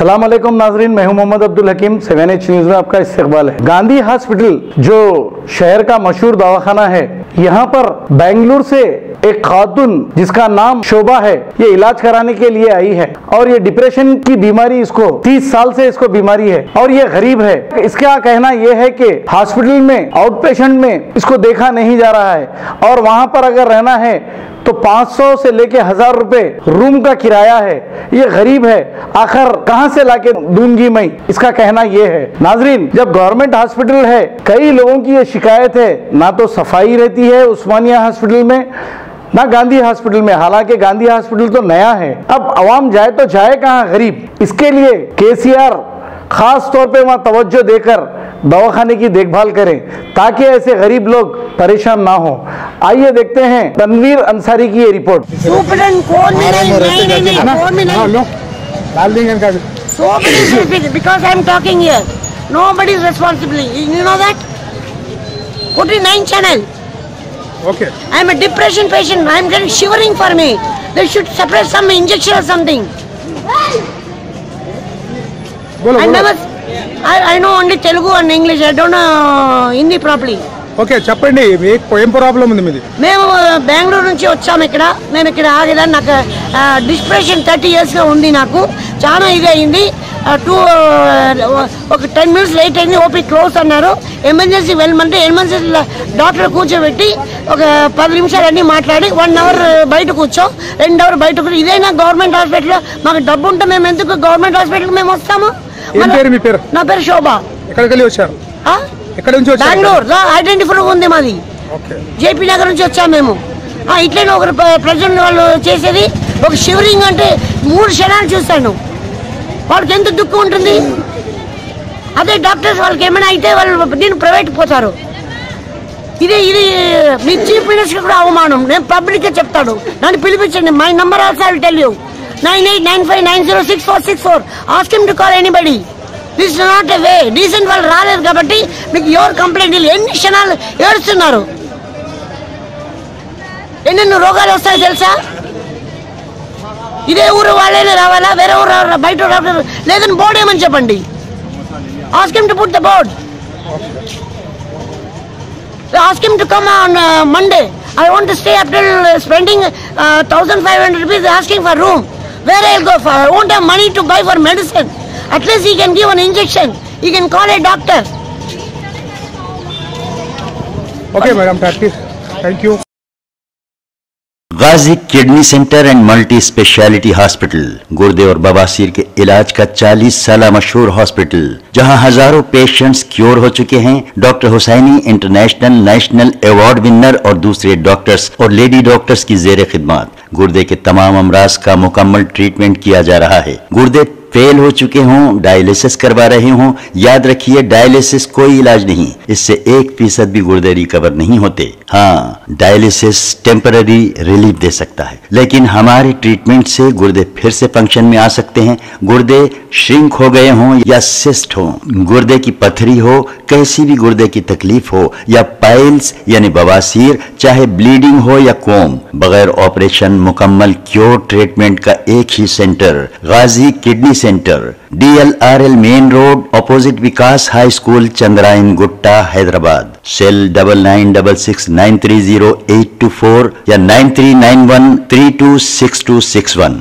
अस्सलाम वालेकुम नाजरीन, मैं हूं मोहम्मद अब्दुल हकीम। 7H न्यूज में आपका इस्तकबाल है। गांधी हॉस्पिटल जो शहर का मशहूर दवाखाना है, यहाँ पर बेंगलुरु से एक खातून जिसका नाम शोभा है, ये इलाज कराने के लिए आई है और ये डिप्रेशन की बीमारी, इसको 30 साल से इसको बीमारी है और ये गरीब है। इसका कहना यह है कि हॉस्पिटल में आउट पेशेंट में इसको देखा नहीं जा रहा है और वहां पर अगर रहना है तो 500 से लेके 1000 रुपए रूम का किराया है। ये गरीब है, आखिर कहां से लाके दूंगी मैं, इसका कहना यह है। नाजरीन, जब गवर्नमेंट हॉस्पिटल है, कई लोगों की ये शिकायत है, ना तो सफाई रहती है उस्मानिया हॉस्पिटल में, ना गांधी हॉस्पिटल में। हालांकि गांधी हॉस्पिटल तो नया है, अब आवाम जाए तो जाए कहां, गरीब। इसके लिए केसीआर खास तौर पे वहां तवज्जो देकर दवाखाने की देखभाल करें ताकि ऐसे गरीब लोग परेशान ना हो। आइए देखते हैं तनवीर अंसारी की ये report. Okay. I am a depression patient. I am getting shivering for me. They should separate some injection or something. I know only Telugu and English. I don't know Hindi properly. Okay, చెప్పండి, ఏం problem ఉంది మీది? మేము బెంగళూరు నుంచి వచ్చాము. మేము ఇక్కడ ఆగేదాన్ని. నాకు డిప్రెషన్ 30 years గా ఉంది. నాకు చాలా ఇది అయింది. ఒక 10 minutes లేట్ అయింది. ఓపీ క్లోజ్ అన్నారు. ఎమర్జెన్సీ వెళ్ళమంటే ఎమర్జెన్సీ డాక్టర్ కూర్చోబెట్టి ఒక 10 నిమిషాలు అన్నీ మాట్లాడి 1 hour బయట కూర్చో, 2 hours బయట కూర్చో. ఇదైనా గవర్నమెంట్ హాస్పిటల్? మాకు డబ్బు ఉంటే మేము ఎందుకు గవర్నమెంట్ హాస్పిటల్కి మేము వస్తాము? నా పేరు శోభ. ఎక్కడికి వచ్చారు? బెంగళూరు. ఐడెంటిఫై ఉంది మాది. జేపీ నగర్ నుంచి వచ్చాము మేము. ఇట్లనే ఒకరు ప్రెసిడెంట్ వాళ్ళు చేసేది ఒక షివరింగ్ అంటే 3 క్షణాలు చూస్తాను. వాళ్ళకి ఎంత దుఃఖం ఉంటుంది. అదే డాక్టర్స్ వాళ్ళకి ఏమైనా అయితే వాళ్ళు దీన్ని ప్రైవేట్ పోతారు. ఇది మీ చీఫ్ మినిస్టర్ కూడా అవమానం. నేను పబ్లిక్ చెప్తాడు. నన్ను పిలిపించండి. My number also I will tell you. 9895906464. Ask him to call anybody. This is not a way. Decent వాళ్ళు రాలేదు కాబట్టి మీకు ఎవరు కంప్లైంట్ ఇవ్వలేదు. ఎన్ని క్షణాలు ఏడుస్తున్నారు. ఎన్నెన్నో రోగాలు వస్తాయో తెలుసా? ఇదే ఊరు వాళ్ళైనా రావాలా? వేరే ఊరు బయట లేదని బోర్డు ఏమని చెప్పండి. Ask him to put the board. Ask him to come on Monday. I want to stay after spending 1,500 rupees asking for room. Where I'll go for? I won't have money to buy for medicine. At least he can give an injection. He can call a doctor. Okay, madam. Thank you. Ghazi kidney centre and multi speciality hospital गुर्दे और बवासीर के इलाज का 40 साल मशहूर hospital, जहां हजारों पेशेंट्स क्योर हो चुके हैं। Doctor Husaini international national award winner और दूसरे डॉक्टर्स और लेडी डॉक्टर्स की जेर खिदमत गुर्दे के तमाम अमराज का मुकम्मल ट्रीटमेंट किया जा रहा है। गुर्दे फेल हो चुके हों, डायलिसिस करवा रहे हों, याद रखिए डायलिसिस कोई इलाज नहीं, इससे 1% भी गुर्दे रिकवर नहीं होते। हाँ, डायलिसिस टेम्पररी रिलीफ दे सकता है, लेकिन हमारे ट्रीटमेंट से गुर्दे फिर से फंक्शन में आ सकते हैं। गुर्दे श्रिंक हो गए हों या सिस्ट हो, गुर्दे की पथरी हो, कैसी भी गुर्दे की तकलीफ हो या पाइल्स यानी बवासीर, चाहे ब्लीडिंग हो या कोम, बगैर ऑपरेशन मुकम्मल क्योर ट्रीटमेंट का एक ही centre, Ghazi kidney centre, DLRL main road, opposite Vikas high school, Chandrayan Gutta, Hyderabad. Cell 9966930824 या 9391326261।